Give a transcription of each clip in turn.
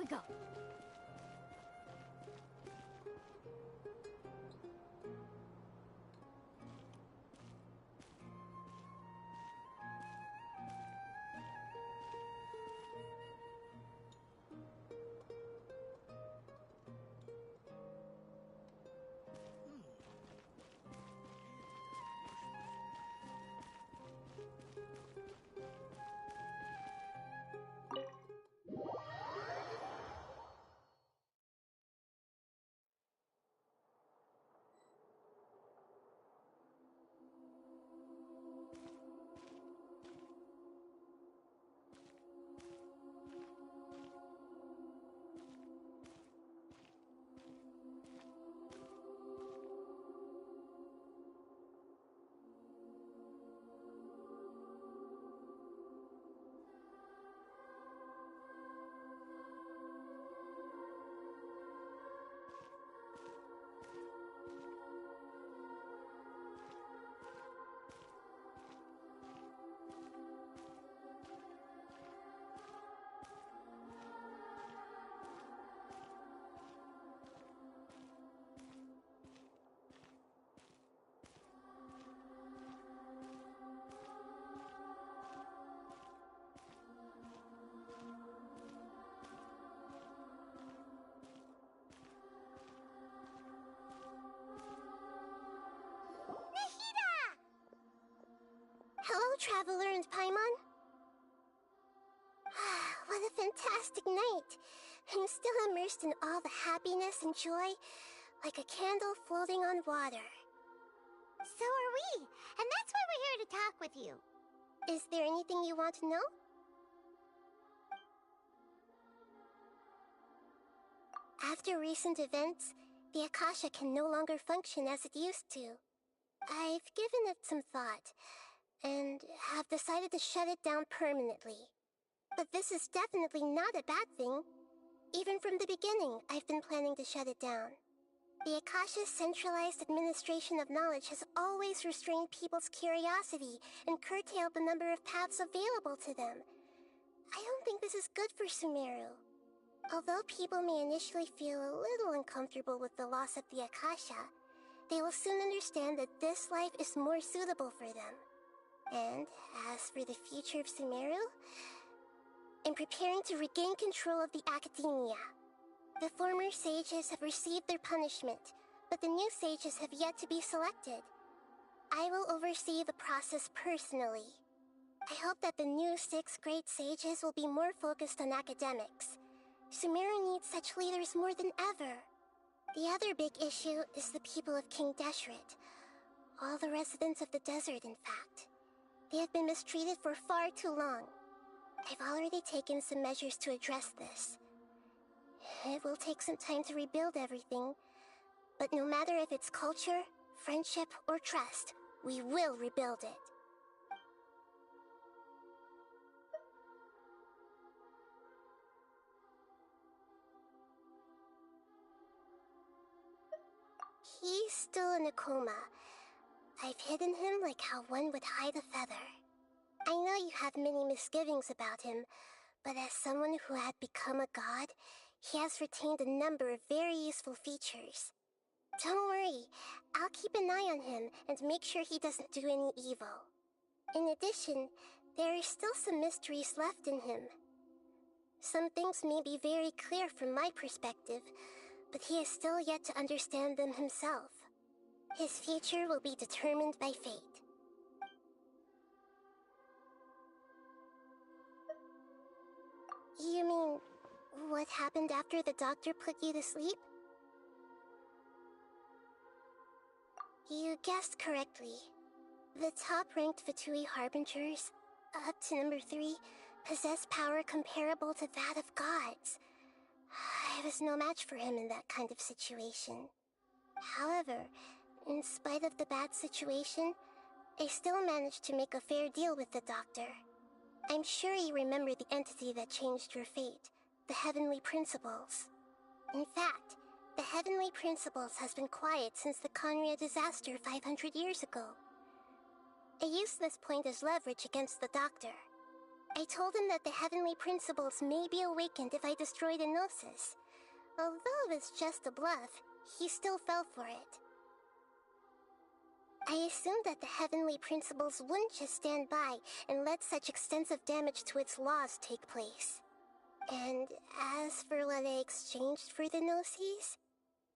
we go. Hello, Traveler and Paimon. What a fantastic night. I'm still immersed in all the happiness and joy, like a candle floating on water. So are we, and that's why we're here to talk with you. Is there anything you want to know? After recent events, the Akasha can no longer function as it used to. I've given it some thought, and have decided to shut it down permanently. But this is definitely not a bad thing. Even from the beginning, I've been planning to shut it down. The Akasha's centralized administration of knowledge has always restrained people's curiosity and curtailed the number of paths available to them. I don't think this is good for Sumeru. Although people may initially feel a little uncomfortable with the loss of the Akasha, they will soon understand that this life is more suitable for them. And as for the future of Sumeru, I'm preparing to regain control of the academia. The former sages have received their punishment, but the new sages have yet to be selected. I will oversee the process personally. I hope that the new 6 great sages will be more focused on academics. Sumeru needs such leaders more than ever. The other big issue is the people of King Deshret. All the residents of the desert, in fact. They have been mistreated for far too long. I've already taken some measures to address this. It will take some time to rebuild everything, but no matter if it's culture, friendship, or trust, we will rebuild it. He's still in a coma. I've hidden him like how one would hide a feather. I know you have many misgivings about him, but as someone who had become a god, he has retained a number of very useful features. Don't worry, I'll keep an eye on him and make sure he doesn't do any evil. In addition, there are still some mysteries left in him. Some things may be very clear from my perspective, but he is still yet to understand them himself. His future will be determined by fate. You mean, what happened after the doctor put you to sleep? You guessed correctly. The top-ranked Fatui Harbingers, up to number 3, possess power comparable to that of gods. I was no match for him in that kind of situation. However, in spite of the bad situation, I still managed to make a fair deal with the doctor. I'm sure you remember the entity that changed your fate, the Heavenly Principles. In fact, the Heavenly Principles has been quiet since the Conria disaster 500 years ago. I used this point as leverage against the doctor. I told him that the heavenly principles may be awakened if I destroy the Gnosis. Although it's just a bluff, he still fell for it. I assumed that the heavenly principles wouldn't just stand by and let such extensive damage to its laws take place. And as for what I exchanged for the Gnosis,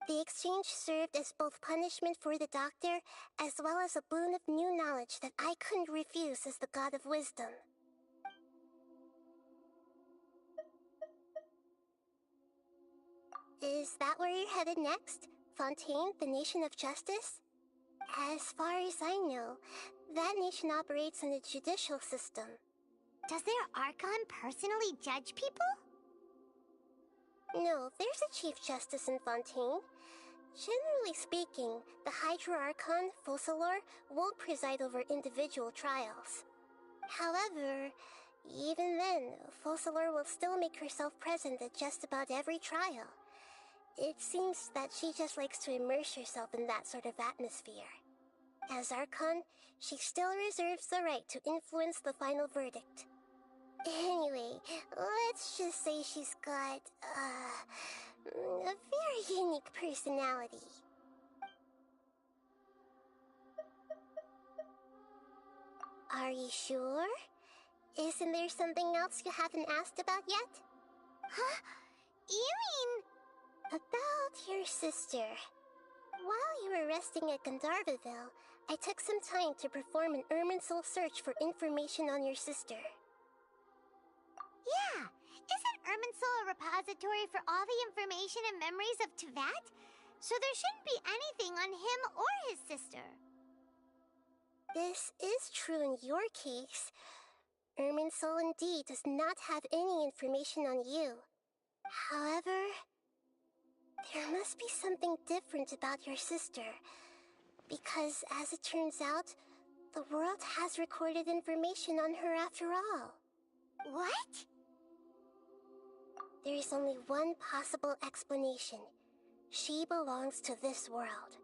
the exchange served as both punishment for the doctor as well as a boon of new knowledge that I couldn't refuse as the god of wisdom. Is that where you're headed next? Fontaine, the nation of justice? As far as I know, that nation operates in a judicial system. Does their Archon personally judge people? No, there's a Chief Justice in Fontaine. Generally speaking, the Hydra Archon, Focalor, won't preside over individual trials. However, even then, Focalor will still make herself present at just about every trial. It seems that she just likes to immerse herself in that sort of atmosphere. As Archon, she still reserves the right to influence the final verdict. Anyway, let's just say she's got, a very unique personality. Are you sure? Isn't there something else you haven't asked about yet? Huh? You mean... About your sister. While you were resting at Gandharvaville, I took some time to perform an Irminsul search for information on your sister. Yeah! Isn't Irminsul a repository for all the information and memories of Teyvat? So there shouldn't be anything on him or his sister. This is true in your case. Irminsul indeed does not have any information on you. However, there must be something different about your sister. Because, as it turns out, the world has recorded information on her after all. What? There is only one possible explanation. She belongs to this world.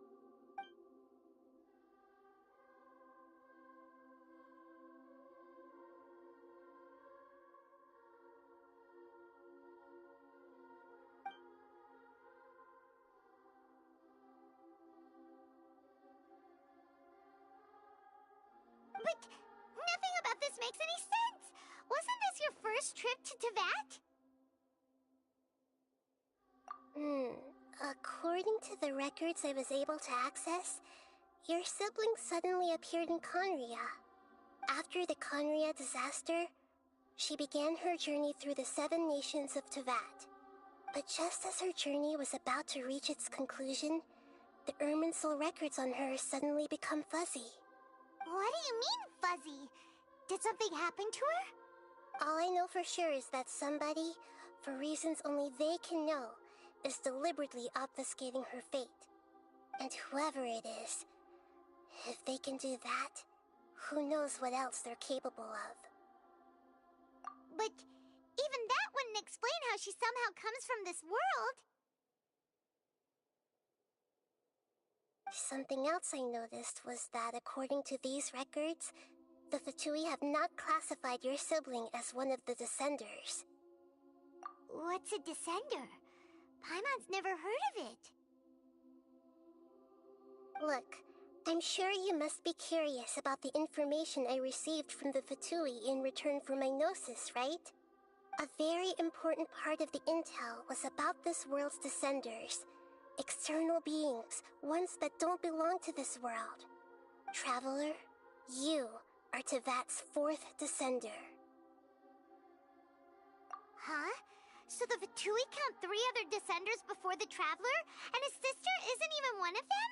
But nothing about this makes any sense! Wasn't this your first trip to Teyvat? According to the records I was able to access, your sibling suddenly appeared in Conria. After the Conria disaster, she began her journey through the 7 nations of Teyvat. But just as her journey was about to reach its conclusion, the Irminsul records on her suddenly become fuzzy. What do you mean, fuzzy? Did something happen to her? All I know for sure is that somebody, for reasons only they can know, is deliberately obfuscating her fate. And whoever it is, if they can do that, who knows what else they're capable of. But even that wouldn't explain how she somehow comes from this world. Something else I noticed was that according to these records, the Fatui have not classified your sibling as one of the Descenders. What's a Descender? Paimon's never heard of it. Look, I'm sure you must be curious about the information I received from the Fatui in return for my Gnosis, right? A very important part of the intel was about this world's Descenders. External beings, ones that don't belong to this world. Traveler, you are Teyvat's 4th Descender. Huh? So the Fatui count 3 other Descenders before the Traveler, and his sister isn't even one of them?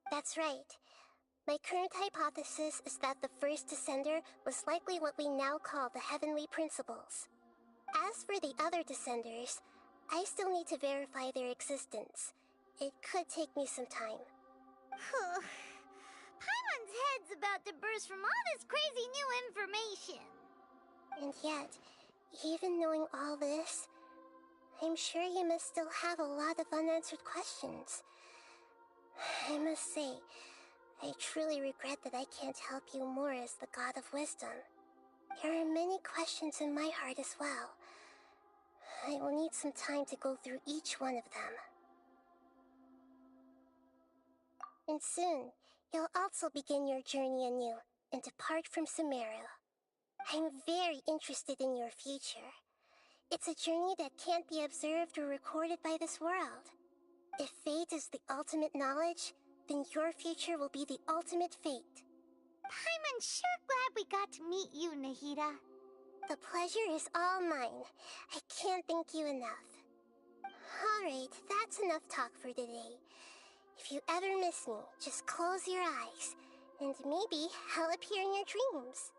That's right. My current hypothesis is that the first Descender was likely what we now call the Heavenly Principles. As for the other Descenders, I still need to verify their existence. It could take me some time. Paimon's head's about to burst from all this crazy new information. And yet, even knowing all this, I'm sure you must still have a lot of unanswered questions. I must say, I truly regret that I can't help you more as the God of Wisdom. There are many questions in my heart as well. I will need some time to go through each one of them. And soon, you'll also begin your journey anew and depart from Sumeru. I'm very interested in your future. It's a journey that can't be observed or recorded by this world. If fate is the ultimate knowledge, then your future will be the ultimate fate. I'm sure glad we got to meet you, Nahida. The pleasure is all mine. I can't thank you enough. Alright, that's enough talk for today. If you ever miss me, just close your eyes, and maybe I'll appear in your dreams.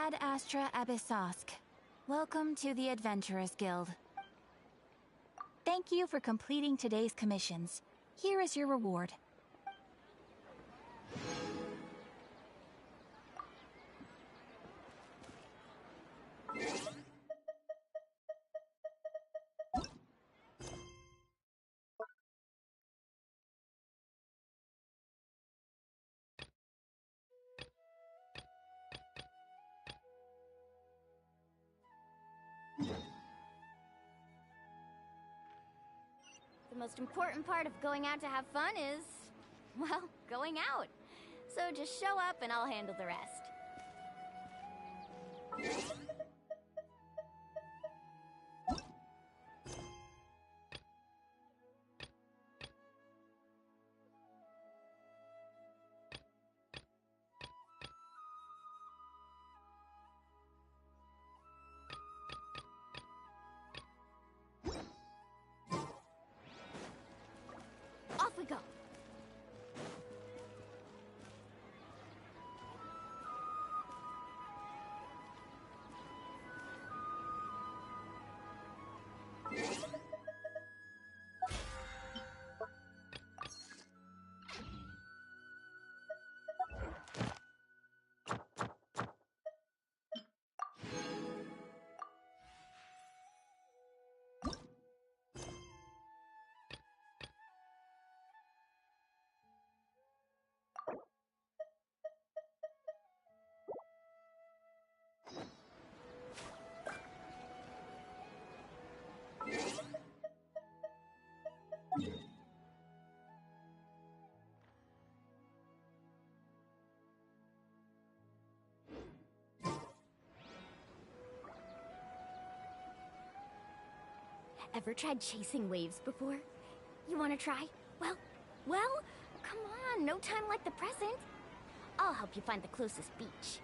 Ad Astra Abyssosk. Welcome to the Adventurers Guild. Thank you for completing today's commissions. Here is your reward. The most important part of going out to have fun is, well, going out. So just show up and I'll handle the rest. Off we go. Ever tried chasing waves before? You wanna try? Well, come on, no time like the present. I'll help you find the closest beach.